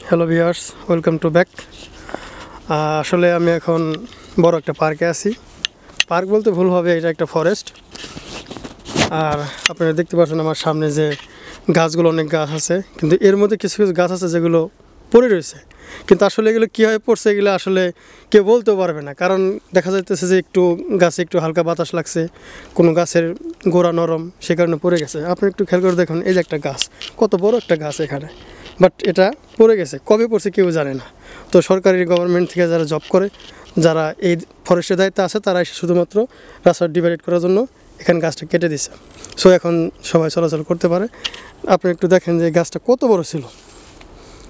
Hello viewers, welcome to back. আসলে আমি এখন বড় একটা পার্কে আছি। পার্ক বলতে ভুল হবে, এটা একটা ফরেস্ট। আর আপনারা দেখতে পাচ্ছেন আমার সামনে যে গাছগুলো, অনেক গাছ আছে, কিন্তু এর মধ্যে কিছু কিছু গাছ আছে যেগুলো পড়ে রয়েছে। কিন্তু আসলে এগুলো কীভাবে পড়ছে এগুলো আসলে কেউ বলতেও পারবে না, কারণ দেখা যাইতেছে যে একটু গাছে একটু হালকা বাতাস লাগছে, কোনো গাছের গোড়া নরম, সে কারণে পড়ে গেছে। আপনি একটু খেয়াল করে দেখুন, এই যে একটা গাছ, কত বড় একটা গাছ এখানে, বাট এটা পড়ে গেছে। কবে পড়ছে কেউ জানে না। তো সরকারি গভর্নমেন্ট থেকে যারা জব করে, যারা এই ফরেস্টের দায়িত্বে আছে, তারা এসে শুধুমাত্র রাস্তা ডিভাইড করার জন্য এখানে গাছটা কেটে দিছে। সো এখন সবাই চলাচল করতে পারে। আপনি একটু দেখেন যে গাছটা কত বড় ছিল,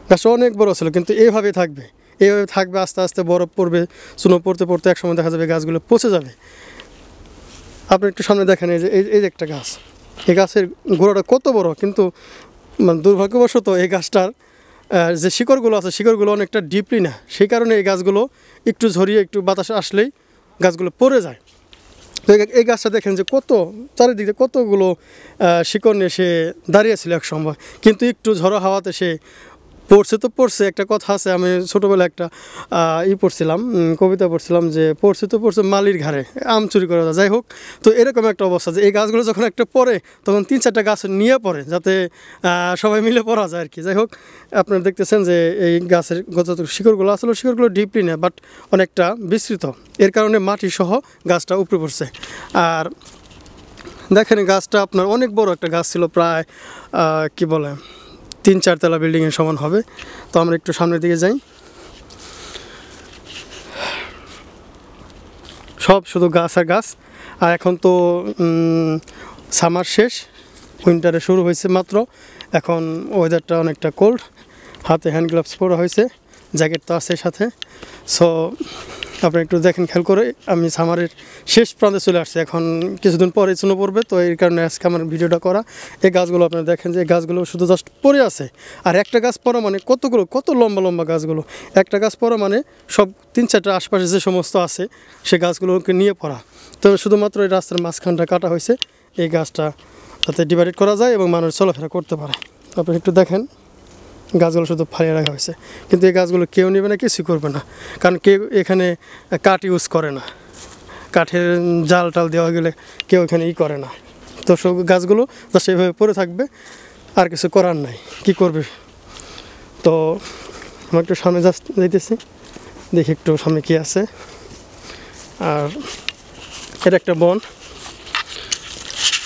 গাছটা অনেক বড় ছিল, কিন্তু এইভাবে থাকবে আস্তে আস্তে বরফ পড়বে, স্নো পড়তে পড়তে একসময় দেখা যাবে গাছগুলো পচে যাবে। আপনি একটু সামনে দেখেন, এই যে একটা গাছ, এই গাছের গোড়াটা কত বড়, কিন্তু মানে দুর্ভাগ্যবশত এই গাছটার যে শিকড়গুলো আছে, শিকড়গুলো অনেকটা ডিপলি না, সেই কারণে এই গাছগুলো একটু ঝরিয়ে একটু বাতাস আসলেই গাছগুলো পড়ে যায়। তো এই গাছটা দেখেন যে কত চারিদিকে কতগুলো শিকড় নিয়ে সে দাঁড়িয়েছিল এক সময়, কিন্তু একটু ঝড়ো হাওয়াতে সে পড়ছে। তো পড়ছে, একটা কথা আছে, আমি ছোটোবেলায় একটা পড়ছিলাম, কবিতা পড়ছিলাম যে পড়ছে মালির ঘাড়ে আম চুরি করে। যাই হোক, তো এরকম একটা অবস্থা যে এই গাছগুলো যখন একটা পড়ে তখন 3-4টা গাছ নিয়ে পড়ে, যাতে সবাই মিলে পড়া যায় আর কি। যাই হোক, আপনারা দেখতেছেন যে এই গাছের যত শিকড়গুলো আসলে শিকড়গুলো ডিপলি না, বাট অনেকটা বিস্তৃত, এর কারণে মাটি সহ গাছটা উপরে পড়ছে। আর দেখেন, গাছটা আপনার অনেক বড় একটা গাছ ছিল, প্রায় কি বলে 3-4 তলা বিল্ডিংয়ের সমান হবে। তো আমরা একটু সামনের দিকে যাই, সব শুধু গাছ আর গাছ। আর এখন তো সামার শেষ, উইন্টারে শুরু হয়েছে মাত্র। এখন ওয়েদারটা অনেকটা কোল্ড, হাতে হ্যান্ড গ্লাভস পরা হয়েছে, জ্যাকেট তো আছে সাথে। সো আপনি একটু দেখেন, খেয়াল করে, আমি সামারের শেষ প্রান্তে চলে আসছি। এখন কিছুদিন পরে স্নো পড়বে, তো এই কারণে আজকে আমার ভিডিওটা করা। এই গাছগুলো আপনারা দেখেন যে গাছগুলো শুধু জাস্ট পড়ে আছে। আর একটা গাছ পড়া মানে কত লম্বা লম্বা গাছগুলো, একটা গাছ পড়া মানে সব 3-4টা আশপাশে যে সমস্ত আছে সে গাছগুলোকে নিয়ে পড়া। তো শুধুমাত্র এই রাস্তার মাঝখানটা কাটা হয়েছে এই গাছটা, যাতে ডিভাইড করা যায় এবং মানুষ চলাফেরা করতে পারে। আপনি একটু দেখেন, গাছগুলো শুধু ফালিয়ে রাখা হয়েছে, কিন্তু এই গাছগুলো কেউ নেবে না, কিছুই করবে না, কারণ কেউ এখানে কাঠ ইউজ করে না। কাঠের জাল টাল দেওয়া গেলে কেউ এখানে করে না। তো সব গাছগুলো জাস্ট এইভাবে পড়ে থাকবে, আর কিছু করার নাই, কি করবে। তো আমি একটু সামনে জাস্ট যাইতেছি, দেখি একটু সামনে কী আছে। আর এটা একটা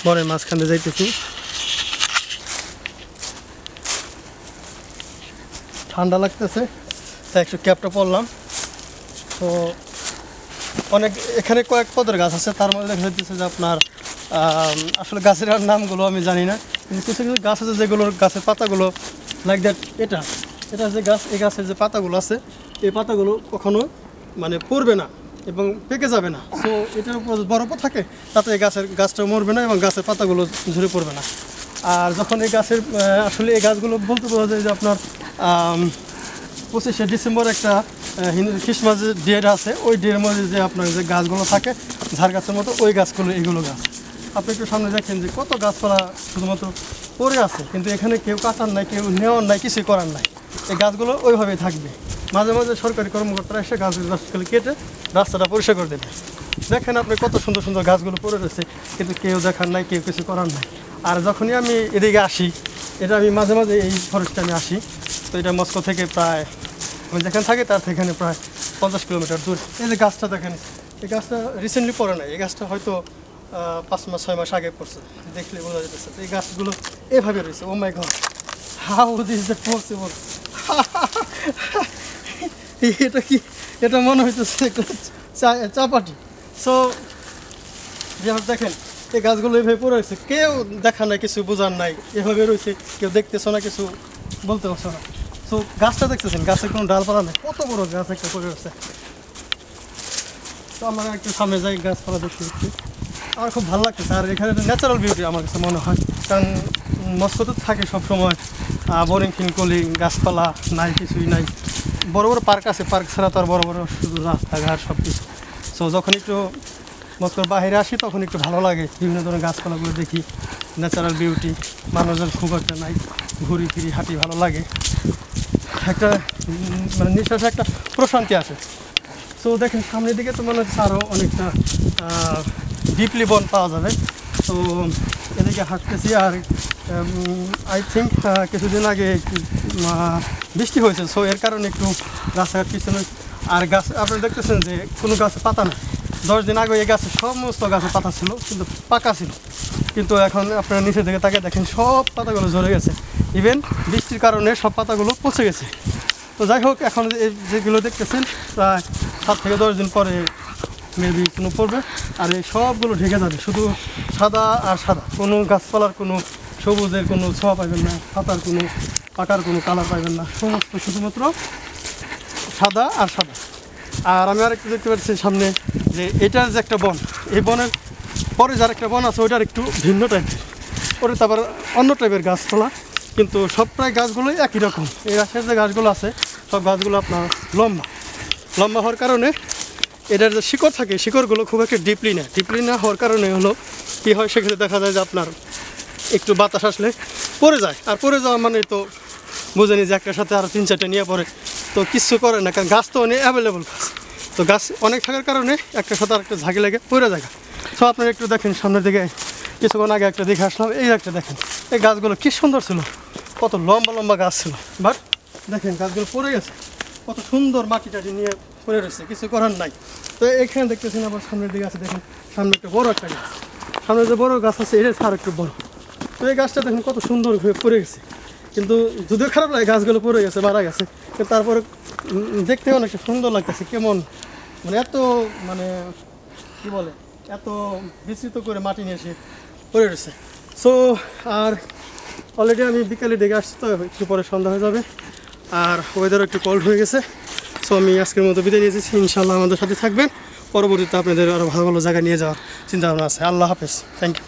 বনের মাঝখানে যাইতেছি, ঠান্ডা লাগতেছে তাই একটু ক্যাপটা পরলাম। তো অনেক এখানে কয়েক পদের গাছ আছে, তার মধ্যে দেখা যাচ্ছে যে আপনার আসলে গাছের নামগুলো আমি জানি না, কিন্তু কিছু কিছু গাছ আছে যেগুলোর গাছের পাতাগুলো লাইক দ্যাট, এটা যে গাছ, এই গাছের যে পাতাগুলো আছে, এই পাতাগুলো কখনো মানে পড়বে না এবং পেকে যাবে না। সো এটার উপর বরফও থাকে, তাতে এই গাছটা মরবে না এবং গাছের পাতাগুলো ঝরে পড়বে না। আর যখন এই গাছের আসলে এই গাছগুলো বলতে পারা যায় যে আপনার 25শে ডিসেম্বর একটা হিন্দু খ্রিস্টমাসের ডেট আছে, ওই ডের মধ্যে যে আপনার যে গাছগুলো থাকে ঝাড় গাছের মতো, ওই গাছগুলো এগুলো গাছ। আপনি একটু সামনে দেখেন যে কত গাছপালা শুধুমাত্র পড়ে আছে, কিন্তু এখানে কেউ কাটার নাই, কেউ নেওয়ার নাই, কিছুই করার নাই। এই গাছগুলো ওইভাবেই থাকবে। মাঝে মাঝে সরকারি কর্মকর্তারা এসে গাছগুলো কেটে রাস্তাটা পরিষ্কার করে দেবে। দেখেন আপনি কত সুন্দর সুন্দর গাছগুলো পড়ে রয়েছে, কিন্তু কেউ দেখার নাই, কেউ কিছু করার নাই। আর যখনই আমি এদিকে আসি, এটা আমি মাঝে মাঝে এই ফরেস্টে আমি আসি, তো এটা মস্কো থেকে প্রায়, আমি যেখানে থাকি তার থেকে প্রায় 50 কিলোমিটার দূর। এই যে গাছটা দেখেন, এই গাছটা রিসেন্টলি পড়ে নাই, এই গাছটা হয়তো 5-6 মাস আগে পড়ছে, দেখলে বোঝা যেতেছে। এই গাছগুলো এভাবে রয়েছে। Oh my God, how this that possible. এটা কি, এটা মনে হইতেছে একটা চাপাটি। সো দেখেন, এই গাছগুলো এভাবে পড়ে রয়েছে, কেউ দেখা নাই, কিছু বোঝার নাই, এভাবে রয়েছে, কেউ দেখতেছো না, কিছু বলতে পারছো না। সো গাছটা দেখতেছেন, গাছের কোনো ডালপালা নেই, কত বড় গাছ একটা পড়ে রয়েছে। তো আমরা একটু সামনে যাই, গাছপালা দেখতে দেখতে আমার খুব ভালো লাগতেছে। আর এখানে ন্যাচারাল বিউটি আমার কাছে মনে হয়, কারণ মস্কোতে থাকে সবসময় বোরিং ফিল করি, গাছপালা নাই, কিছুই নাই। বড় বড় পার্ক আছে, পার্ক ছাড়া তো আর বড় বড় শুধু রাস্তাঘাট সব কিছু। সো যখন একটু মস্কোর বাইরে আসি তখন একটু ভালো লাগে, বিভিন্ন ধরনের গাছপালাগুলো দেখি, ন্যাচারাল বিউটি, মানুষজন খুব একটা নাই, ঘুরি ফিরি হাঁটি, ভালো লাগে। একটা মানে নিঃশ্বাসে একটা প্রশান্তি আসে। তো দেখেন সামনের দিকে তো মনে হচ্ছে আরও অনেকটা ডিপলি বন পাওয়া যাবে। তো এদিকে হাঁটতেছি আর আই থিঙ্ক কিছুদিন আগে একটু বৃষ্টি হয়েছে, সো এর কারণে একটু গাছের পিছনে আর গাছ আপনারা দেখতেছেন যে কোনো গাছে পাতা না। 10 দিন আগে এই গাছে সমস্ত গাছে পাতা ছিল কিন্তু পাকা ছিল, কিন্তু এখন আপনারা নিচের দিকে তাকিয়ে দেখেন সব পাতাগুলো ঝরে গেছে। ইভেন বৃষ্টির কারণে সব পাতাগুলো পচে গেছে। তো যাই হোক, এখন যেগুলো দেখতেছেন প্রায় 7 থেকে 10 দিন পরে মেবি কোনো পড়বে আর এই সবগুলো ঢেকে যাবে, শুধু সাদা আর সাদা, কোনো গাছপালার কোনো সবুজের কোনো ছোঁয়া পাইবেন না, পাতার কোনো পাতার কোনো কালার পাইবেন না, সমস্ত শুধুমাত্র সাদা আর সাদা। আর আমি আরেকটু দেখতে পাচ্ছি সামনে যে এটার যে একটা বন, এই বনের পরে যার একটা বন আছে ওইটার একটু ভিন্ন টাইপের, ওটা তো আবার অন্য টাইপের গাছপালা, কিন্তু সব প্রায় গাছগুলোই একই রকম। এই গাছের যে গাছগুলো আছে সব গাছগুলো আপনার লম্বা লম্বা হওয়ার কারণে এটার যে শিকড় থাকে শিকড়গুলো খুব একটা ডিপলি না হওয়ার কারণে হলো কী হয়, সেক্ষেত্রে দেখা যায় যে আপনার একটু বাতাস আসলে পড়ে যায়, আর পড়ে যাওয়া মানে তো বুঝেনি যে একটার সাথে আরও 3-4টা নিয়ে পড়ে, তো কিচ্ছু করে না, কারণ গাছ তো অনেক অ্যাভেলেবল গাছ, তো গাছ অনেক থাকার কারণে একটার সাথে আরেকটা ঝাঁকি লেগে পড়ে যায়। সো আপনারা একটু দেখেন সামনের দিকে, কিছুক্ষণ আগে একটা দেখে আসলাম, এই একটা দেখেন এই গাছগুলো কী সুন্দর ছিল, কত লম্বা লম্বা গাছ ছিল, বাট দেখেন গাছগুলো পড়ে গেছে, কত সুন্দর মাটি টাটি নিয়ে পড়ে রয়েছে, কিছু করার নাই। তো এখানে দেখতেছেন আবার সামনের দিকে আছে, দেখেন সামনে একটা বড় একটা গাছ, সামনে যে বড় গাছ আছে এটা আর একটু বড়। তো এই গাছটা দেখেন কত সুন্দর হয়ে পড়ে গেছে, কিন্তু যদিও খারাপ লাগে গাছগুলো পড়ে গেছে মারা গেছে, কিন্তু তারপরে দেখতে অনেকটা সুন্দর লাগতেছে, কেমন মানে এত মানে কী বলে এত বিস্তৃত করে মাটি নিয়ে এসে পড়ে রয়েছে। সো আর অলরেডি আমি বিকালের দিকে আসছি, তো একটু পরে সন্ধ্যা হয়ে যাবে আর ওয়েদারও একটু কোল্ড হয়ে গেছে। সো আমি আজকের মতো বিদায় নিয়েছি, ইনশাআল্লাহ আমাদের সাথে থাকবেন, পরবর্তীতে আপনাদের আরও ভালো ভালো জায়গায় নিয়ে যাওয়ার চিন্তা ভাবনা আছে। আল্লাহ হাফেজ, থ্যাংক ইউ।